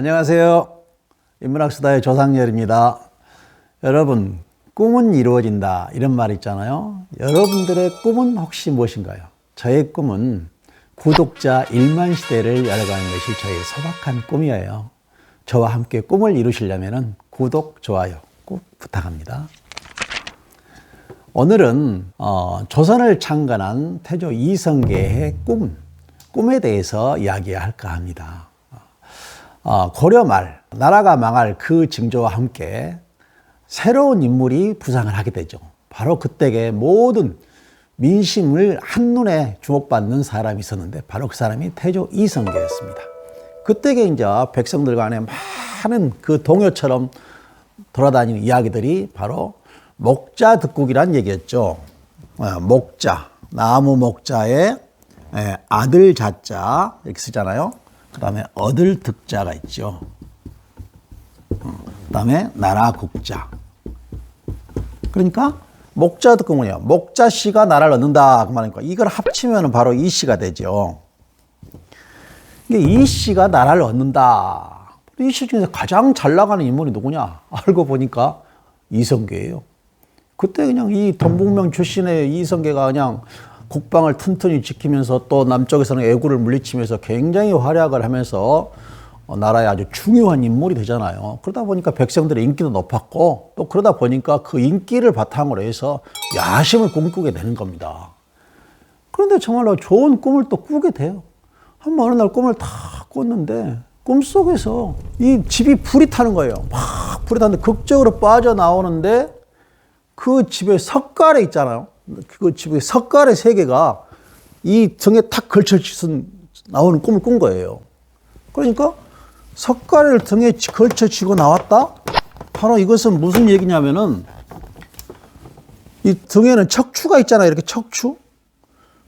안녕하세요. 인문학수다의 조상열입니다. 여러분, 꿈은 이루어진다 이런 말 있잖아요. 여러분들의 꿈은 혹시 무엇인가요? 저의 꿈은 구독자 1만 시대를 열어가는 것이 저의 소박한 꿈이에요. 저와 함께 꿈을 이루시려면 구독, 좋아요 꼭 부탁합니다. 오늘은 조선을 창건한 태조 이성계의 꿈에 대해서 이야기할까 합니다. 고려 말 나라가 망할 그 징조와 함께 새로운 인물이 부상을 하게 되죠. 바로 그때의 모든 민심을 한눈에 주목받는 사람이 있었는데 바로 그 사람이 태조 이성계였습니다. 그때의 이제 백성들 간에 많은 그 동요처럼 돌아다니는 이야기들이 바로 목자득국이란 얘기였죠. 목자, 나무 목자에 아들 자자 이렇게 쓰잖아요. 그 다음에 얻을 득자가 있죠. 그 다음에 나라 국자. 그러니까 목자득국은 뭐냐? 목자씨가 나라를 얻는다 그 말이니까 이걸 합치면 바로 이씨가 되죠. 이게 이씨가 나라를 얻는다. 이씨 중에서 가장 잘 나가는 인물이 누구냐? 알고 보니까 이성계예요. 그때 그냥 이 동북명 출신의 이성계가 그냥 국방을 튼튼히 지키면서 또 남쪽에서는 애구를 물리치면서 굉장히 활약을 하면서 나라의 아주 중요한 인물이 되잖아요. 그러다 보니까 백성들의 인기도 높았고 또 그러다 보니까 그 인기를 바탕으로 해서 야심을 꿈꾸게 되는 겁니다. 그런데 정말로 좋은 꿈을 또 꾸게 돼요. 한번 어느 날 꿈을 다 꿨는데 꿈속에서 이 집이 불이 타는 거예요. 막 불이 타는데 극적으로 빠져나오는데 그 집에 석가래 있잖아요. 그 집에 석가래 3개가 이 등에 탁 걸쳐지선 나오는 꿈을 꾼 거예요. 그러니까 석가래를 등에 걸쳐지고 나왔다? 바로 이것은 무슨 얘기냐면은 이 등에는 척추가 있잖아요. 이렇게 척추.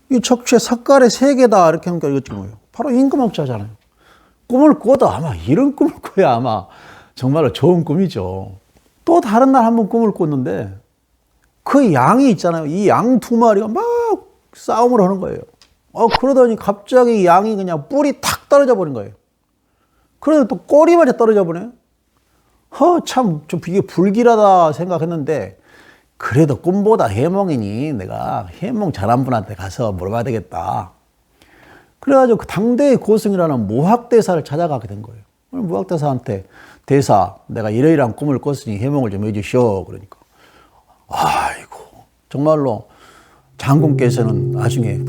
이 척추에 석가래 3개다. 이렇게 하니까 이것 좀 뭐예요? 바로 임금왕자잖아요. 꿈을 꿔도 아마 이런 꿈을 꿔야 아마 정말로 좋은 꿈이죠. 또 다른 날 한번 꿈을 꿨는데 그 양이 있잖아요. 이 양 2마리가 막 싸움을 하는 거예요. 그러더니 갑자기 양이 그냥 뿔이 탁 떨어져 버린 거예요. 그러더니 또 꼬리마저 떨어져 버려요. 참, 좀 이게 불길하다 생각했는데, 그래도 꿈보다 해몽이니 내가 해몽 잘한 분한테 가서 물어봐야 되겠다. 그래가지고 그 당대의 고승이라는 무학대사를 찾아가게 된 거예요. 무학대사한테 대사, 내가 이러이러한 꿈을 꿨으니 해몽을 좀 해주시오. 그러니까. 아이고, 정말로 장군께서는 나중에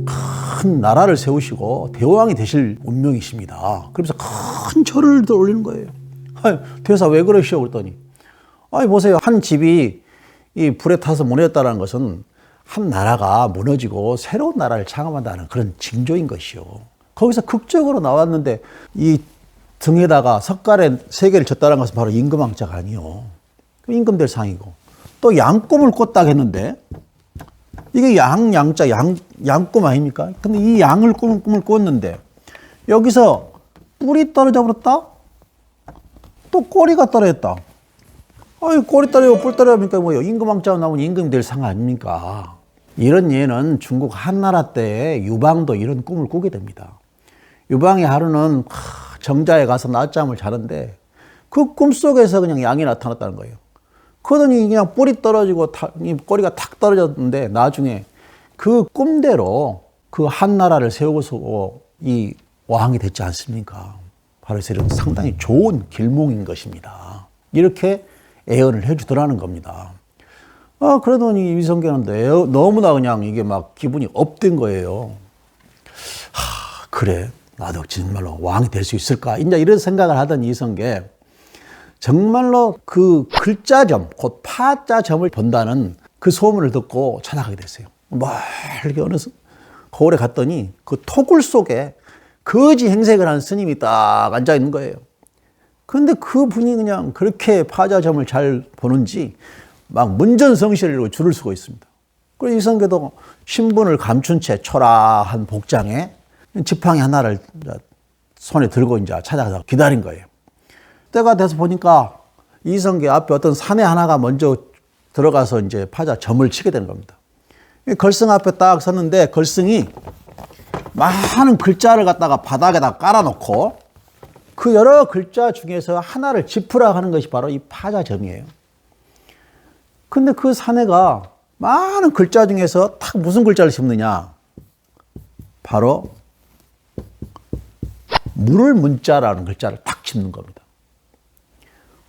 큰 나라를 세우시고 대왕이 되실 운명이십니다. 그러면서 큰 절을 올리는 거예요. 대사 왜 그러시오? 그랬더니, 보세요. 한 집이 이 불에 타서 무너졌다는 것은 한 나라가 무너지고 새로운 나라를 창업한다는 그런 징조인 것이요. 거기서 극적으로 나왔는데 이 등에다가 석가래 3개를 졌다는 것은 바로 임금왕자가 아니요. 임금될 상이고. 또 양꿈을 꿨다고 했는데 이게 양자 양꿈 아닙니까? 근데 이 양을 꿈을 꿨는데 여기서 뿔이 떨어져 버렸다? 또 꼬리가 떨어졌다. 꼬리 떨어지고 뿔 떨어지니까 뭐예요? 임금왕자가 나오면 임금이 될 상 아닙니까? 이런 예는 중국 한나라 때 유방도 이런 꿈을 꾸게 됩니다. 유방이 하루는 정자에 가서 낮잠을 자는데 그 꿈속에서 그냥 양이 나타났다는 거예요. 그러더니 그냥 뿔이 떨어지고 꼬리가 탁 떨어졌는데 나중에 그 꿈대로 그 한나라를 세우고 이 왕이 됐지 않습니까? 바로 이런 상당히 좋은 길몽인 것입니다. 이렇게 애언을 해주더라는 겁니다. 그러더니 이성계는 너무나 그냥 이게 막 기분이 업된 거예요. 그래, 나도 정말로 왕이 될 수 있을까? 이제 이런 생각을 하던 이성계, 정말로 그 글자점, 곧 파자점을 본다는 그 소문을 듣고 찾아가게 됐어요. 멀게 어느 거울에 갔더니 그 토굴 속에 거지 행색을 한 스님이 딱 앉아 있는 거예요. 그런데 그 분이 그냥 그렇게 파자점을 잘 보는지 막 문전성시를 줄을 서고 있습니다. 그래서 이성계도 신분을 감춘 채 초라한 복장에 지팡이 하나를 손에 들고 이제 찾아가서 기다린 거예요. 때가 돼서 보니까 이성계 앞에 어떤 사내 하나가 먼저 들어가서 이제 파자점을 치게 되는 겁니다. 걸승 앞에 딱 섰는데 걸승이 많은 글자를 갖다가 바닥에다 깔아놓고 그 여러 글자 중에서 하나를 짚으라 하는 것이 바로 이 파자점이에요. 근데 그 사내가 많은 글자 중에서 딱 무슨 글자를 짚느냐? 바로 물을 문자라는 글자를 딱 짚는 겁니다.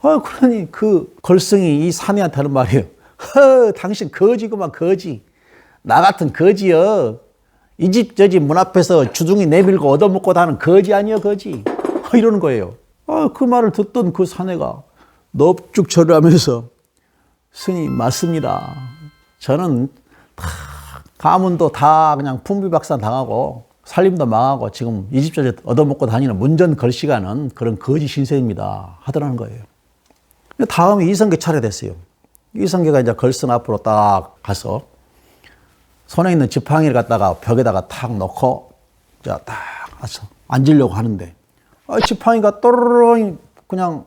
그러니 그 걸승이 이 사내한테 하는 말이에요. 당신 거지구만, 거지. 나 같은 거지여. 이 집 저 집 문 앞에서 주둥이 내밀고 얻어먹고 다는 거지 아니여, 거지. 이러는 거예요. 그 말을 듣던 그 사내가 넙죽 절을 하면서 스님 맞습니다. 저는 가문도 다 그냥 풍비박산 당하고 살림도 망하고 지금 이 집 저 집 얻어먹고 다니는 문전 걸시가는 그런 거지 신세입니다. 하더라는 거예요. 다음에 이성계 차례 됐어요. 이성계가 이제 걸승 앞으로 딱 가서 손에 있는 지팡이를 갖다가 벽에다가 탁 놓고 딱 가서 앉으려고 하는데 지팡이가 또르르 그냥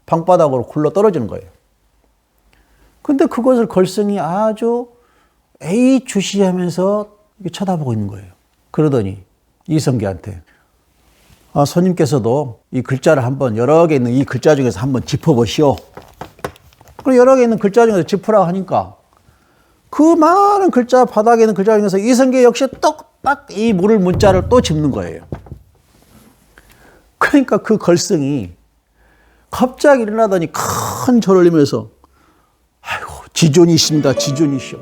방바닥으로 굴러 떨어지는 거예요. 근데 그것을 걸승이 아주 애의주시하면서 쳐다보고 있는 거예요. 그러더니 이성계한테 손님께서도 이 글자를 한번 여러 개 있는 이 글자 중에서 한번 짚어보시오. 그럼 여러 개 있는 글자 중에서 짚으라고 하니까 그 많은 글자 바닥에 있는 글자 중에서 이성계 역시 똑딱 이 물을 문자를 또 짚는 거예요. 그러니까 그 걸승이 갑자기 일어나더니 큰 절을 흘리면서 아이고 지존이십니다. 지존이시오.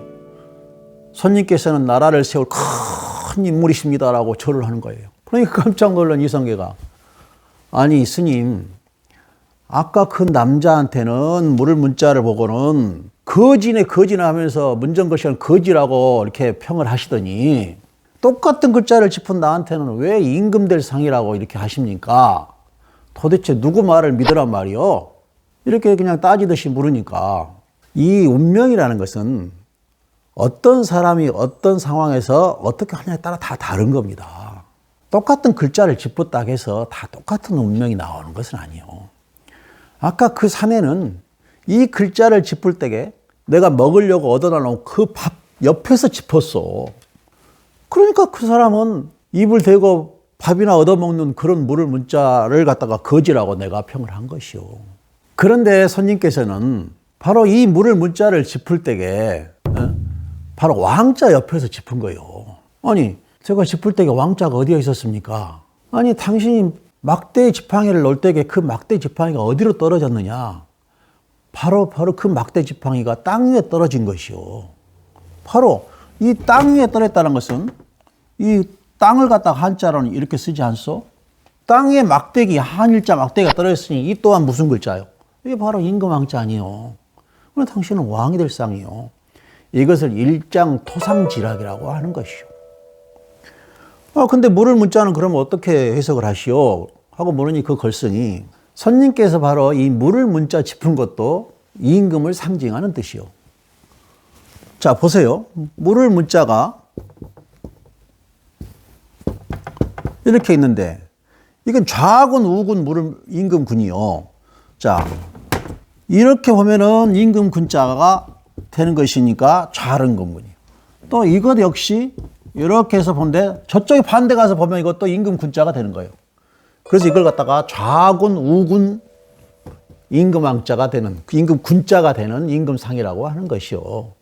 손님께서는 나라를 세울 큰 인물이십니다라고 절을 하는 거예요. 그러니까 깜짝 놀란 이성계가 아니 스님 아까 그 남자한테는 물을 문자를 보고는 거지네 하면서 문전걸시는 거지라고 이렇게 평을 하시더니 똑같은 글자를 짚은 나한테는 왜 임금될 상이라고 이렇게 하십니까? 도대체 누구 말을 믿으란 말이요? 이렇게 그냥 따지듯이 물으니까 이 운명이라는 것은 어떤 사람이 어떤 상황에서 어떻게 하냐에 따라 다 다른 겁니다. 똑같은 글자를 짚었다고 해서 다 똑같은 운명이 나오는 것은 아니에요. 아까 그 사내는 이 글자를 짚을 때에 내가 먹으려고 얻어다 놓은 그 밥 옆에서 짚었어. 그러니까 그 사람은 입을 대고 밥이나 얻어먹는 그런 물을 문자를 갖다가 거지라고 내가 평을 한 것이요. 그런데 손님께서는 바로 이 물을 문자를 짚을 때에 바로 왕자 옆에서 짚은 거예요. 아니 제가 짚을 때에 왕자가 어디에 있었습니까? 아니 당신이 막대 지팡이를 놓을 때에 그 막대 지팡이가 어디로 떨어졌느냐? 바로 그 막대 지팡이가 땅 위에 떨어진 것이요. 바로 이 땅 위에 떨어졌다는 것은 이 땅을 갖다가 한자로는 이렇게 쓰지 않소? 땅 위에 막대기, 한일자 막대기가 떨어졌으니 이 또한 무슨 글자요? 이게 바로 임금왕자 아니에요. 그럼 당신은 왕이 될 상이요. 이것을 일장토상지락이라고 하는 것이요. 근데 물을 문자는 그럼 어떻게 해석을 하시오? 하고 물으니 그 걸승이 손님께서 바로 이 물을 문자 짚은 것도 임금을 상징하는 뜻이요. 자, 보세요. 물을 문자가 이렇게 있는데 이건 좌군, 우군, 물을 임금군이요. 자, 이렇게 보면은 임금군자가 되는 것이니까 좌른금군이요. 또 이것 역시 이렇게 해서 보는데 저쪽에 반대 가서 보면 이것도 임금군자가 되는 거예요. 그래서 이걸 갖다가 좌군, 우군, 임금왕자가 되는, 임금군자가 되는 임금상이라고 하는 것이요.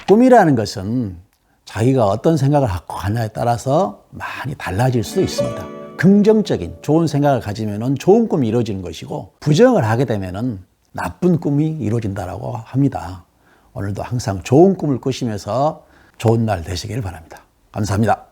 꿈이라는 것은 자기가 어떤 생각을 갖고 가냐에 따라서 많이 달라질 수 있습니다. 긍정적인 좋은 생각을 가지면 좋은 꿈이 이루어지는 것이고 부정을 하게 되면 나쁜 꿈이 이루어진다고 합니다. 오늘도 항상 좋은 꿈을 꾸시면서 좋은 날 되시길 바랍니다. 감사합니다.